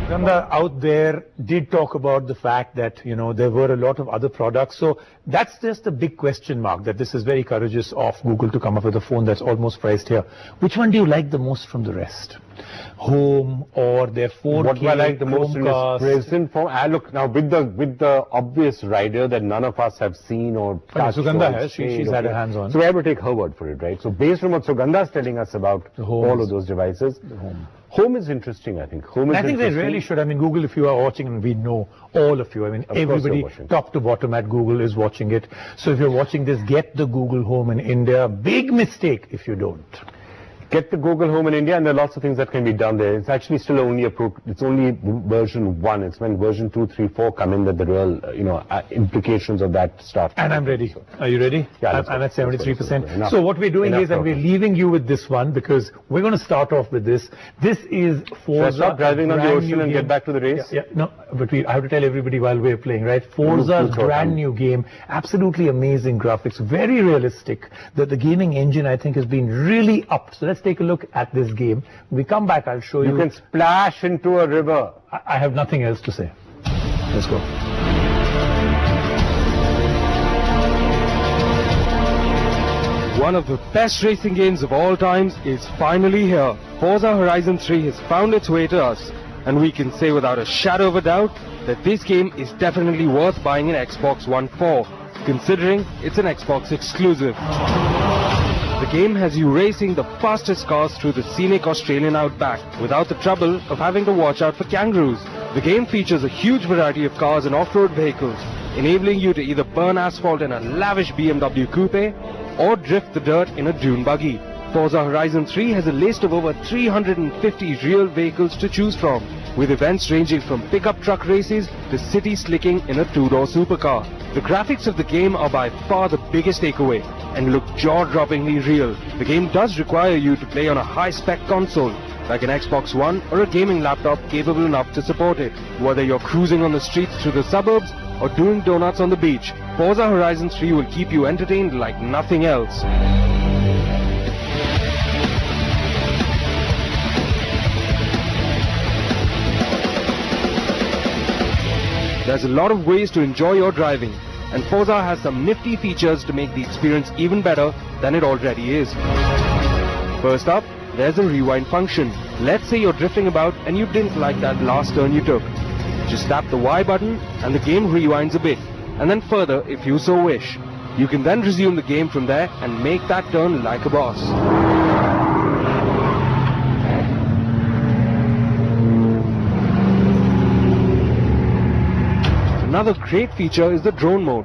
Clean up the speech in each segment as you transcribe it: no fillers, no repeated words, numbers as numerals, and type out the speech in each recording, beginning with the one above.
Sugandha out there did talk about the fact that, you know, there were a lot of other products. So that's just a big question mark, that this is very courageous of Google to come up with a phone that's almost priced here. Which one do you like the most from the rest? Home or their 4K? What do I like the most in its present form? Look, now with the obvious rider that none of us have seen or touched. Sugandha has, she's had her hands on. So we have to take her word for it, right? So based on what Sugandha is telling us about all of those devices, Home is interesting, I think. I think they really should. I mean, Google, if you are watching, and we know all of you, I mean, everybody top to bottom at Google is watching it. So if you're watching this, get the Google Home in India. Big mistake if you don't. Get the Google Home in India, and there are lots of things that can be done there. It's actually still only it's only version 1. It's when version 2, 3, 4 come in that the real, implications of that start. And I'm ready. Are you ready? Yeah, I'm at 73%. So what we're doing is that we're leaving you with this one because we're going to start off with this. This is Forza. Stop driving on the ocean and get back to the race? No, but I have to tell everybody while we're playing, right? Forza's brand new game. Absolutely amazing graphics. Very realistic. The gaming engine, I think, has been really upped. So let's take a look at this game. When we come back, I'll show you. You can splash into a river. I have nothing else to say. Let's go. One of the best racing games of all times is finally here. Forza Horizon 3 has found its way to us, and we can say without a shadow of a doubt that this game is definitely worth buying an Xbox One for, considering it's an Xbox exclusive. The game has you racing the fastest cars through the scenic Australian outback without the trouble of having to watch out for kangaroos. The game features a huge variety of cars and off-road vehicles, enabling you to either burn asphalt in a lavish BMW coupe or drift the dirt in a dune buggy. Forza Horizon 3 has a list of over 350 real vehicles to choose from, with events ranging from pickup truck races to city slicking in a two-door supercar. The graphics of the game are by far the biggest takeaway and look jaw-droppingly real. The game does require you to play on a high-spec console, like an Xbox One or a gaming laptop capable enough to support it. Whether you're cruising on the streets through the suburbs or doing donuts on the beach, Forza Horizon 3 will keep you entertained like nothing else. There's a lot of ways to enjoy your driving, and Forza has some nifty features to make the experience even better than it already is. First up, there's the rewind function. Let's say you're drifting about and you didn't like that last turn you took. Just tap the Y button and the game rewinds a bit, and then further if you so wish. You can then resume the game from there and make that turn like a boss. Another great feature is the drone mode.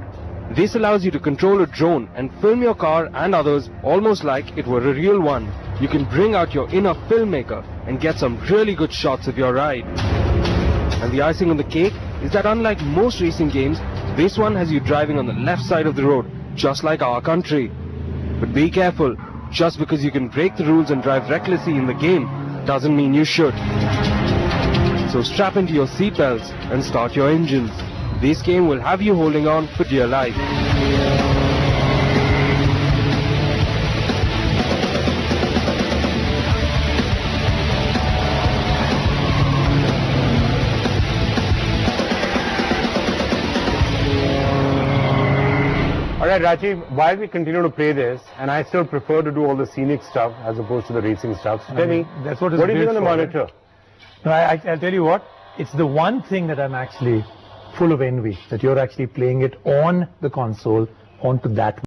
This allows you to control a drone and film your car and others almost like it were a real one. You can bring out your inner filmmaker and get some really good shots of your ride. And the icing on the cake is that unlike most racing games, this one has you driving on the left side of the road, just like our country. But be careful, just because you can break the rules and drive recklessly in the game doesn't mean you should. So strap into your seatbelts and start your engines. This game will have you holding on for dear life. Alright, Rajiv, while we continue to play this, and I still prefer to do all the scenic stuff as opposed to the racing stuff, so tell me, that's what do you do on the monitor? No, I'll tell you what, it's the one thing that I'm actually full of envy, that you're actually playing it on the console, onto that